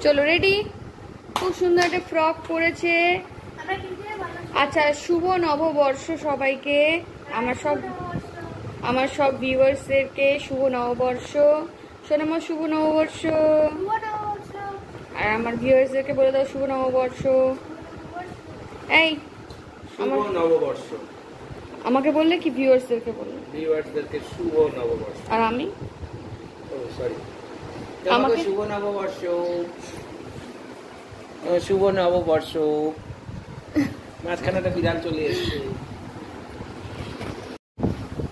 চলো রেডি। খুব সুন্দর একটা ফ্রক পরেছে। আচ্ছা, শুভ নববর্ষ সবাইকে, আমার সব ভিউয়ার্সদেরকে শুভ নববর্ষ। সোনামা শুভ নববর্ষ। আর আমার ভিউয়ার্সদেরকে বলে দাও শুভ নববর্ষ। এই শুভ নববর্ষ। আমাকে বললে কি ভিউয়ার্সদেরকে বললে? ভিউয়ার্সদেরকে শুভ নববর্ষ। আর আমি সরি, আমাকে শুভ নববর্ষ। শুভ নববর্ষ। মাঝখানে একটা বিড়াল চলে এসেছে।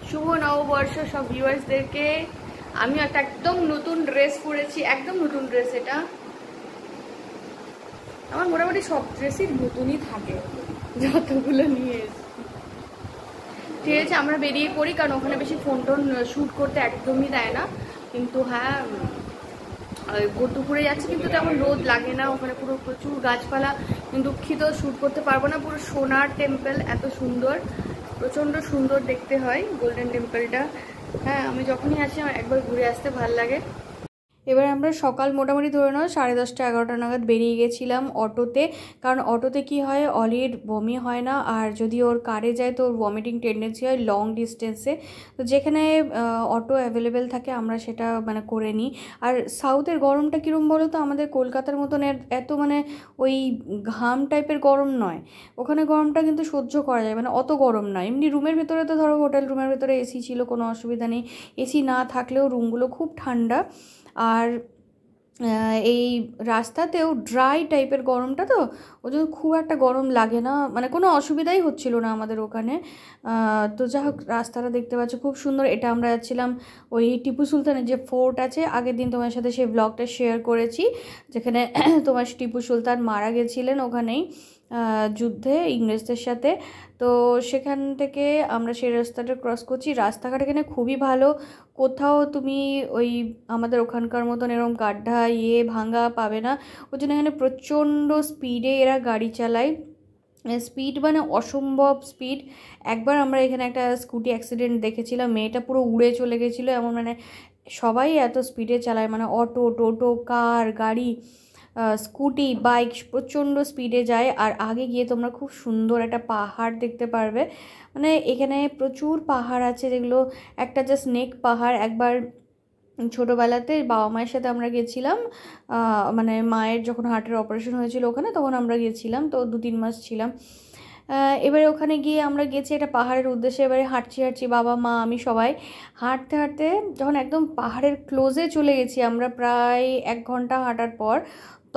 শুভ নববর্ষ সব ভিউয়ার্সদেরকে। আমি একটা একদম নতুন ড্রেস পরেছি, একদম নতুন ড্রেস। এটা আমার মোটামুটি সব ড্রেসই নতুনই থাকে, যতগুলো নিয়ে এসেছি। ঠিক আছে, আমরা বেরিয়ে পড়ি, কারণ ওখানে বেশি ফোন টোন শ্যুট করতে একদমই দেয় না। কিন্তু হ্যাঁ, দুপুরে যাচ্ছে, কিন্তু তেমন রোদ লাগে না ওখানে, পুরো প্রচুর গাছপালা। কিন্তু দুঃখিত, শ্যুট করতে পারবো না। পুরো সোনার টেম্পল, এত সুন্দর, প্রচণ্ড সুন্দর দেখতে হয় গোল্ডেন টেম্পলটা। হ্যাঁ, আমি যখনই আসি আমার একবার ঘুরে আসতে ভালো লাগে। এবার আমরা সকাল মোটামুটি ধরে নাও 10:30 11টা নাগাদ বেরিয়ে গেছিলাম অটোতে। কারণ অটোতে কি হয়, অলির বমি হয় না, আর যদি ওর কারে যায় তো ওর ভমিটিং টেন্ডেন্সি হয় লং ডিস্টেন্সে। তো যেখানে অটো অ্যাভেলেবেল থাকে আমরা সেটা মানে করে নিই। আর সাউথের গরমটা কীরকম বলো তো, আমাদের কলকাতার মতন এত মানে ওই ঘাম টাইপের গরম নয়। ওখানে গরমটা কিন্তু সহ্য করা যায়, মানে অত গরম নয়। এমনি রুমের ভেতরে তো ধরো হোটেল রুমের ভেতরে এসি ছিল, কোনো অসুবিধা নেই। এসি না থাকলেও রুমগুলো খুব ঠান্ডা। আর এই রাস্তাতেও ড্রাই টাইপের গরমটা, তো ওই জন্য খুব একটা গরম লাগে না, মানে কোনো অসুবিধাই হচ্ছিল না আমাদের ওখানে। তো যাই হোক, রাস্তাটা দেখতে পাচ্ছ খুব সুন্দর। এটা আমরা যাচ্ছিলাম ওই টিপু সুলতানের যে ফোর্ট আছে, আগের দিন তোমার সাথে সেই ব্লগটা শেয়ার করেছি, যেখানে তোমার টিপু সুলতান মারা গেছিলেন ওখানেই যুদ্ধে ইংরেজদের সাথে। তো সেখান থেকে আমরা সেই রাস্তাটা ক্রস করছি। রাস্তাঘাট এখানে খুবই ভালো, কোথাও তুমি ওই আমাদের ওখানকার মতন এরকম গাড্ডা ভাঙা পাবে না। ওই জন্য এখানে প্রচণ্ড স্পিডে এরা গাড়ি চালায়, স্পিড মানে অসম্ভব স্পিড। একবার আমরা এখানে একটা স্কুটি অ্যাক্সিডেন্ট দেখেছিলাম, মেয়েটা পুরো উড়ে চলে গেছিলো, এমন মানে সবাই এত স্পিডে চালায়, মানে অটো টোটো কার গাড়ি স্কুটি বাইক প্রচণ্ড স্পিডে যায়। আর আগে গিয়ে তোমরা খুব সুন্দর একটা পাহাড় দেখতে পারবে। মানে এখানে প্রচুর পাহাড় আছে, যেগুলো একটা যে স্নেক পাহাড়। একবার ছোটোবেলাতে বাবা মায়ের সাথে আমরা গেছিলাম, মানে মায়ের যখন হার্টের অপারেশন হয়েছিল ওখানে, তখন আমরা গেছিলাম, তো 2-3 মাস ছিলাম। এবারে ওখানে গিয়ে আমরা গেছি একটা পাহাড়ের উদ্দেশ্যে। এবারে হাঁটছি বাবা মা আমি সবাই হাঁটতে হাঁটতে যখন একদম পাহাড়ের ক্লোজে চলে গেছি আমরা, প্রায় 1 ঘন্টা হাঁটার পর,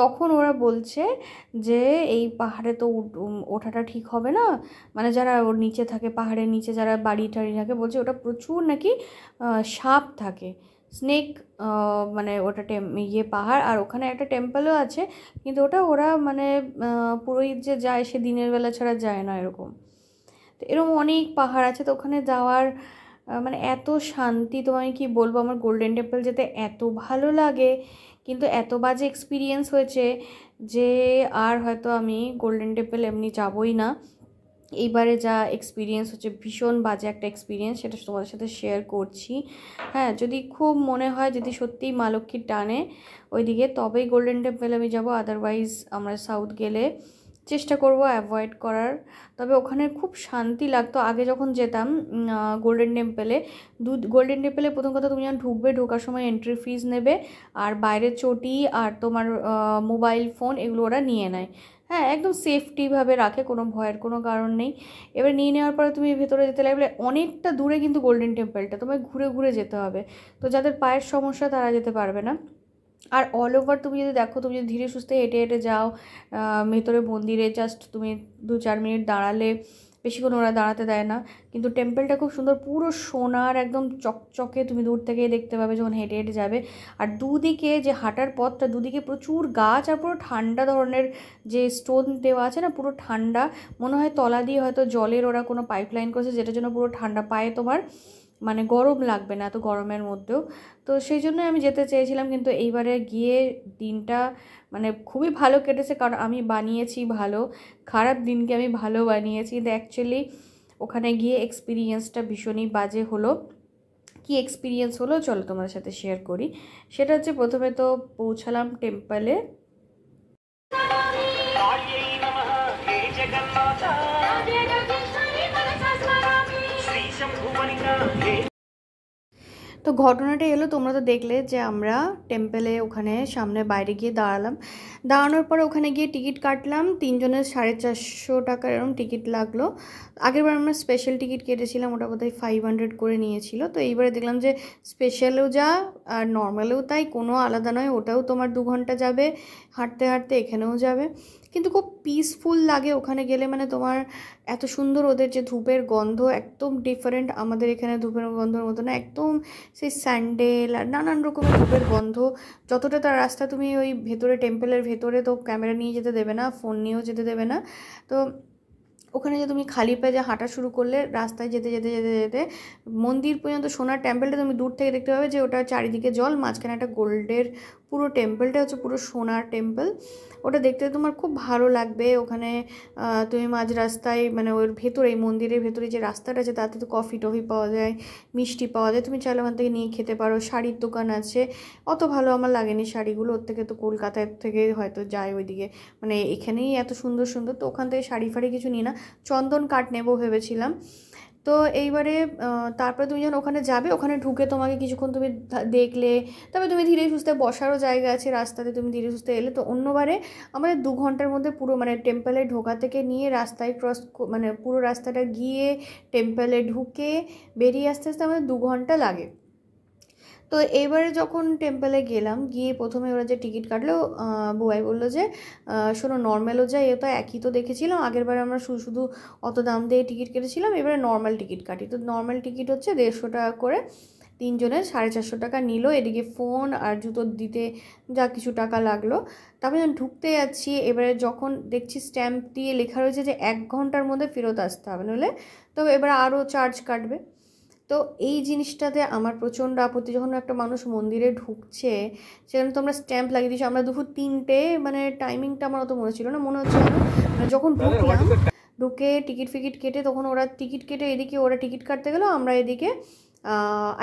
তখন ওরা বলছে যে এই পাহাড়ে তো ওঠাটা ঠিক হবে না। মানে যারা ওর নিচে থাকে, পাহাড়ের নিচে যারা বাড়ি টাড়ি থাকে, বলছে ওটা প্রচুর নাকি সাপ থাকে, স্নেক, মানে ওটা পাহাড়। আর ওখানে একটা টেম্পলও আছে, কিন্তু ওরা মানে পুরোহিত যে যায় সে দিনের বেলা ছাড়া যায় না এরকম। তো এরকম অনেক পাহাড় আছে, তো ওখানে যাওয়ার মানে এত শান্তি, তোমায় কি বলবো। আমার গোল্ডেন টেম্পল যেতে এত ভালো লাগে, কিন্তু এত বাজে এক্সপিরিয়েন্স হয়েছে যে আর হয়তো আমি গোল্ডেন টেম্পল এমনি যাবই না। এইবারে যা এক্সপিরিয়েন্স হচ্ছে, ভীষণ বাজে একটা এক্সপিরিয়েন্স, সেটা তোমাদের সাথে শেয়ার করছি। হ্যাঁ, যদি খুব মনে হয় যদি সত্যিই মা লক্ষ্মীর টানে ওইদিকে, তবেই গোল্ডেন টেম্পল আমি যাব। আদারওয়াইজ আমরা সাউথ গেলে চেষ্টা করব অ্যাভয়েড করার। তবে ওখানে খুব শান্তি লাগতো আগে যখন যেতাম গোল্ডেন টেম্পলে। প্রথম কথা, তুমি যখন ঢুকবে, ঢোকার সময় এন্ট্রি ফিজ নেবে, আর বাইরের চটি আর তোমার মোবাইল ফোন এগুলো ওরা নিয়ে নেয়। হ্যাঁ, একদম সেফটিভাবে রাখে, কোনো ভয়ের কোনো কারণ নেই। এবার নিয়ে নেওয়ার পরে তুমি ভেতরে যেতে লাগলে, অনেকটা দূরে কিন্তু গোল্ডেন টেম্পলটা, তোমায় ঘুরে ঘুরে যেতে হবে। তো যাদের পায়ের সমস্যা তারা যেতে পারবে না। আর অল ওভার তুমি যদি দেখো, তুমি যদি ধীরে সুস্থে হেঁটে হেঁটে যাও ভেতরে মন্দিরে, জাস্ট তুমি 2-4 মিনিট দাঁড়ালে, বেশিক্ষণ ওরা দাঁড়াতে দেয় না। কিন্তু টেম্পলটা খুব সুন্দর, পুরো সোনার একদম চকচকে, তুমি দূর থেকেই দেখতে পাবে যখন হেঁটে হেঁটে যাবে। আর দুদিকে যে হাঁটার পথটা, দুদিকে প্রচুর গাছ, আর পুরো ঠান্ডা ধরনের যে স্টোন দেওয়া আছে না, পুরো ঠান্ডা। মনে হয় তলা দিয়ে হয়তো জলের ওরা কোনো পাইপলাইন করেছে, যেটার জন্য পুরো ঠান্ডা, পায়ে তোমার মানে গরম লাগবে না এত গরমের মধ্যেও। তো সেই জন্যই আমি যেতে চেয়েছিলাম, কিন্তু এইবারে গিয়ে দিনটা মানে খুবই ভালো কেটেছে, কারণ আমি বানিয়েছি ভালো, খারাপ দিনকে আমি ভালো বানিয়েছি। কিন্তু অ্যাকচুয়ালি ওখানে গিয়ে এক্সপিরিয়েন্সটা ভীষণই বাজে হলো। কি এক্সপিরিয়েন্স হলো চলো তোমাদের সাথে শেয়ার করি। সেটা হচ্ছে, প্রথমে তো পৌঁছালাম টেম্পলে, তো ঘটনাটা এলো, তোমরা তো দেখলে যে আমরা টেম্পেলে ওখানে সামনে বাইরে গিয়ে দাঁড়ানোর পরে ওখানে গিয়ে টিকিট কাটলাম। 3 জনের 450 টাকা এরকম টিকিট লাগলো। আগেরবার আমরা স্পেশাল টিকিট কেটেছিলাম, ওটা বোধহয় 500 করে নিয়েছিল। তো এইবারে দেখলাম যে স্পেশালেও যা আর নর্মালেও তাই, কোনো আলাদা নয়। ওটাও তোমার 2 ঘন্টা যাবে হাঁটতে হাঁটতে, এখানেও যাবে। কিন্তু খুব পিসফুল লাগে ওখানে গেলে, মানে তোমার এত সুন্দর ওদের যে ধূপের গন্ধ একদম ডিফারেন্ট, আমাদের এখানে ধূপের গন্ধর মতো না, একদম সেই স্যান্ডেল আর নানান রকমের ধূপের গন্ধ। যতটা তার রাস্তা তুমি ওই ভেতরে টেম্পলের ভেতরে তো ক্যামেরা নিয়ে যেতে দেবে না, ফোন নিয়েও যেতে দেবে না। তো ওখানে যে তুমি খালি পায়ে যে হাঁটা শুরু করলে রাস্তায় যেতে যেতে যেতে যেতে মন্দির পর্যন্ত, সোনার টেম্পলটা তুমি দূর থেকে দেখতে পাবে যে ওটা চারিদিকে জল, মাঝখানে একটা গোল্ডের, পুরো টেম্পলটা হচ্ছে পুরো সোনার টেম্পল। ওটা দেখতে তোমার খুব ভালো লাগবে। ওখানে তুমি মাঝ রাস্তায়, মানে ওর ভেতরে, মন্দিরের ভেতরে যে রাস্তাটা আছে তাতে তো কফি টফি পাওয়া যায়, মিষ্টি পাওয়া যায়, তুমি চাইলে ওখান থেকে নিয়ে খেতে পারো। শাড়ির দোকান আছে, অত ভালো আমার লাগেনি শাড়িগুলো, ওর থেকে তো কলকাতার থেকে হয়তো যায় ওইদিকে, মানে এখানেই এত সুন্দর সুন্দর, তো ওখান থেকে শাড়ি ফাড়ি কিছু নিই না, চন্দন কাঠ নেবো ভেবেছিলাম। তো এইবারে তারপরে তুমি যখন ওখানে যাবে, ওখানে ঢুকে তোমাকে কিছুক্ষণ তুমি দেখলে, তবে তুমি ধীরে সুস্থে বসারও জায়গা আছে রাস্তাতে, তুমি ধীরে সুস্থে এলে। তো অন্যবারে আমাদের 2 ঘন্টার মধ্যে পুরো, মানে টেম্পলে ঢোকা থেকে নিয়ে রাস্তায় ক্রস, মানে পুরো রাস্তাটা গিয়ে টেম্পলে ঢুকে বেরিয়ে আসতে আসতে আমাদের 2 ঘন্টা লাগে। তো এবারে যখন টেম্পলে গেলাম, গিয়ে প্রথমে ওরা যে টিকিট কাটলো, বুয়াই বললো যে শোনো নর্মালও যায়, এ তো একই তো দেখেছিলাম, আগেরবার আমরা শুধু অত দাম দিয়ে টিকিট কেটেছিলাম, এবারে নর্মাল টিকিট কাটি। তো নর্মাল টিকিট হচ্ছে 150 টাকা করে, 3 জনের 450 টাকা নিল। এদিকে ফোন আর জুতো দিতে যা কিছু টাকা লাগলো। তারপরে যখন ঢুকতে যাচ্ছি, এবারে যখন দেখছি স্ট্যাম্প দিয়ে লেখা রয়েছে যে 1 ঘন্টার মধ্যে ফেরত আসতে হবে, নইলে তো এবারে আরও চার্জ কাটবে। তো এই জিনিসটাতে আমার প্রচণ্ড আপত্তি, যখন একটা মানুষ মন্দিরে ঢুকছে সেখানে তোমরা স্ট্যাম্প লাগিয়ে দিচ্ছ। আমরা দুপুর 3টে, মানে টাইমিংটা আমার অত মনে ছিল না, মনে হচ্ছে মানে যখন ঢুকলাম, ঢুকে টিকিট ফিকিট কেটে, তখন ওরা টিকিট কেটে এদিকে ওরা টিকিট কাটতে গেলো, আমরা এদিকে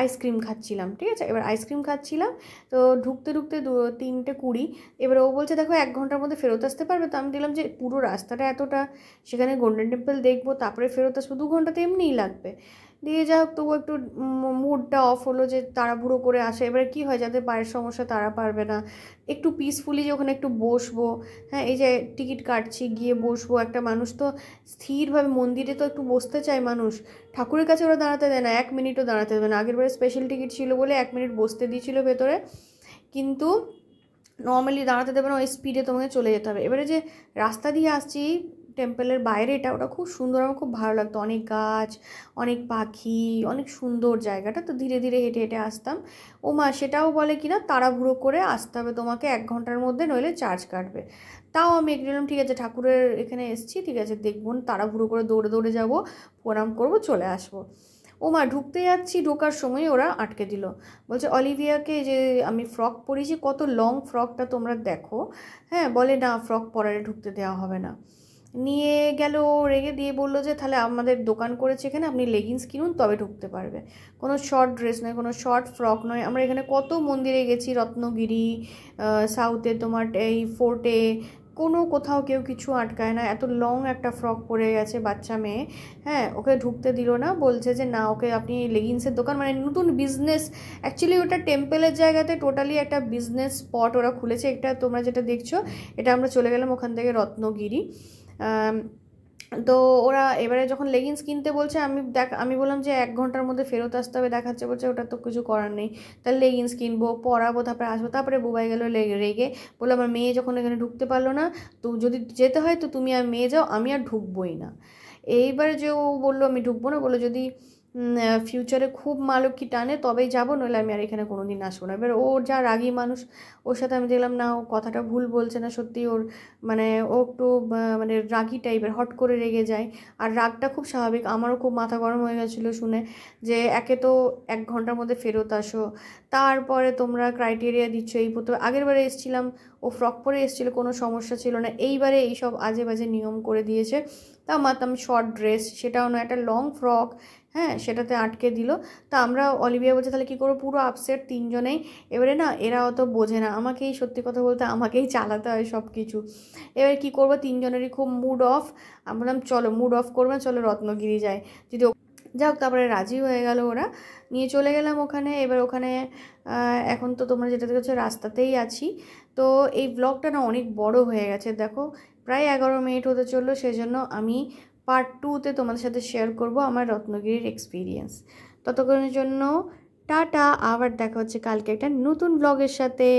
আইসক্রিম খাচ্ছিলাম। ঠিক আছে, এবার আইসক্রিম খাচ্ছিলাম, তো ঢুকতে ঢুকতে 3:20, এবার ও বলছে দেখো 1 ঘন্টার মধ্যে ফেরত আসতে পারবে। তো আমি দিলাম যে পুরো রাস্তাটা এতটা, সেখানে গোল্ডেন টেম্পল দেখবো, তারপরে ফেরত আসবো, 2 ঘন্টা তো এমনিই লাগবে। দিয়ে যা হোক, তবু একটু মুডটা অফ হলো যে তাড়াহুড়ো করে আসে। এবারে কী হয়, যাদের পায়ের সমস্যা তারা পারবে না, একটু পিসফুলি যে ওখানে একটু বসবো, হ্যাঁ এই যে টিকিট কাটছি গিয়ে বসবো, একটা মানুষ তো স্থিরভাবে, মন্দিরে তো একটু বসতে চায় মানুষ, ঠাকুরের কাছে ওরা দাঁড়াতে দেয় না, 1 মিনিটও দাঁড়াতে দেবে না। আগেরবারে স্পেশাল টিকিট ছিল বলে 1 মিনিট বসতে দিয়েছিল ভেতরে, কিন্তু নর্মালি দাঁড়াতে দেবে না, ওই স্পিডে তোমাকে চলে যেতে হবে। এবারে যে রাস্তা দিয়ে আসছি টেম্পলের বাইরে, ওটা খুব সুন্দর, আমার খুব ভালো লাগতো, অনেক গাছ, অনেক পাখি, অনেক সুন্দর জায়গাটা। তো ধীরে ধীরে হেঁটে হেঁটে আসতাম। ও মা সেটাও বলে কিনা তাড়াহুড়ো করে আসতে হবে তোমাকে 1 ঘন্টার মধ্যে, নইলে চার্জ কাটবে। তাও আমি এগিয়ে গেলাম, ঠিক আছে ঠাকুরের এখানে এসেছি, ঠিক আছে দেখবো, তাড়াহুড়ো করে দৌড়ে দৌড়ে যাবো, প্রণাম করবো, চলে আসবো। ও মা ঢুকতে যাচ্ছি, ঢোকার সময় ওরা আটকে দিল, বলছে অলিভিয়াকে যে আমি ফ্রক পরিয়েছি, কত লং ফ্রকটা তোমরা দেখো, হ্যাঁ বলে না ফ্রক পরালে ঢুকতে দেওয়া হবে না। নিয়ে গেল, রেগে দিয়ে বললো যে তাহলে আমাদের দোকান করেছে এখানে, আপনি লেগিংস কিনুন তবে ঢুকতে পারবে, কোনো শর্ট ড্রেস নয়, কোনো শর্ট ফ্রক নয়। আমরা এখানে কত মন্দিরে গেছি, রত্নগিরি, সাউথে তোমার এই ফোর্টে, কোনো কোথাও কেউ কিছু আটকায় না। এত লং একটা ফ্রক পরে গেছে বাচ্চা মেয়ে, হ্যাঁ ওকে ঢুকতে দিল না, বলছে যে না ওকে আপনি লেগিংসের দোকান, মানে নতুন বিজনেস, অ্যাকচুয়ালি ওটা টেম্পলের জায়গাতে টোটালি একটা বিজনেস স্পট ওরা খুলেছে। এটা তোমরা যেটা দেখছো, এটা আমরা চলে গেলাম ওখান থেকে রত্নগিরি। তো ওরা এবারে যখন লেগিংস কিনতে বলছে, আমি বললাম যে 1 ঘন্টার মধ্যে ফেরত আসতে হবে দেখাচ্ছে, বলছে ওটা তো কিছু করার নেই, তাহলে লেগিংস কিনবো, পরাবো, তারপরে আসবো। তারপরে বুবাই গেলো রেগে, বললো আমার মেয়ে যখন এখানে ঢুকতে পারলো না, তো যদি যেতে হয় তো তুমি আর মেয়ে যাও, আমি আর ঢুকবোই না। এইবারে যে ও বললো আমি ঢুকবো না, বললো যদি ফিউচারে খুব মালক্ষী টানে তবেই যাবো, নইলে আমি আর এখানে কোনো দিন আসবো না। এবার ওর যা রাগী মানুষ, ওর সাথে আমি দেখলাম না ও কথাটা ভুল বলছে না, সত্যি ওর মানে ও একটু মানে রাগী টাইপের, হট করে রেগে যায়। আর রাগটা খুব স্বাভাবিক, আমারও খুব মাথা গরম হয়ে গেছিলো শুনে, যে একে তো 1 ঘন্টার মধ্যে ফেরত আসো, তারপরে তোমরা ক্রাইটেরিয়া দিচ্ছ। এই প্রথমে আগেরবারে এসেছিলাম, ও ফ্রক পরে এসেছিলো, কোনো সমস্যা ছিল না, এইবারে এইসব আজে বাজে নিয়ম করে দিয়েছে। তা মাতাম শর্ট ড্রেস, সেটাও না, একটা লং ফ্রক, হ্যাঁ সেটাতে আটকে দিল। তা আমরা, অলিভিয়া বলছে তাহলে কী করবো, পুরো আপসেট তিনজনেই। এবারে না এরা অত বোঝে না, আমাকেই সত্যি কথা বলতে আমাকেই চালাতে হয় সব কিছু। এবার কী করবো, তিনজনেরই খুব মুড অফ। আমি বললাম চলো মুড অফ করবে, চলো রত্নগিরি যায় যদি। যাক তারপরে রাজি হয়ে গেল ওরা, নিয়ে চলে গেলাম ওখানে। এবার ওখানে এখন তো তোমরা যেটা দেখছো রাস্তাতেই আছি। তো এই ব্লগটা না অনেক বড় হয়ে গেছে, দেখো প্রায় 11 মিনিট হতে চললো। সেজন্য আমি পার্ট 2-তে তোমাদের সাথে শেয়ার করব আমার রত্নগিরির এক্সপিরিয়েন্স। ততক্ষণের জন্য টাটা, আবার দেখা হচ্ছে কালকে একটা নতুন ব্লগের সাথে।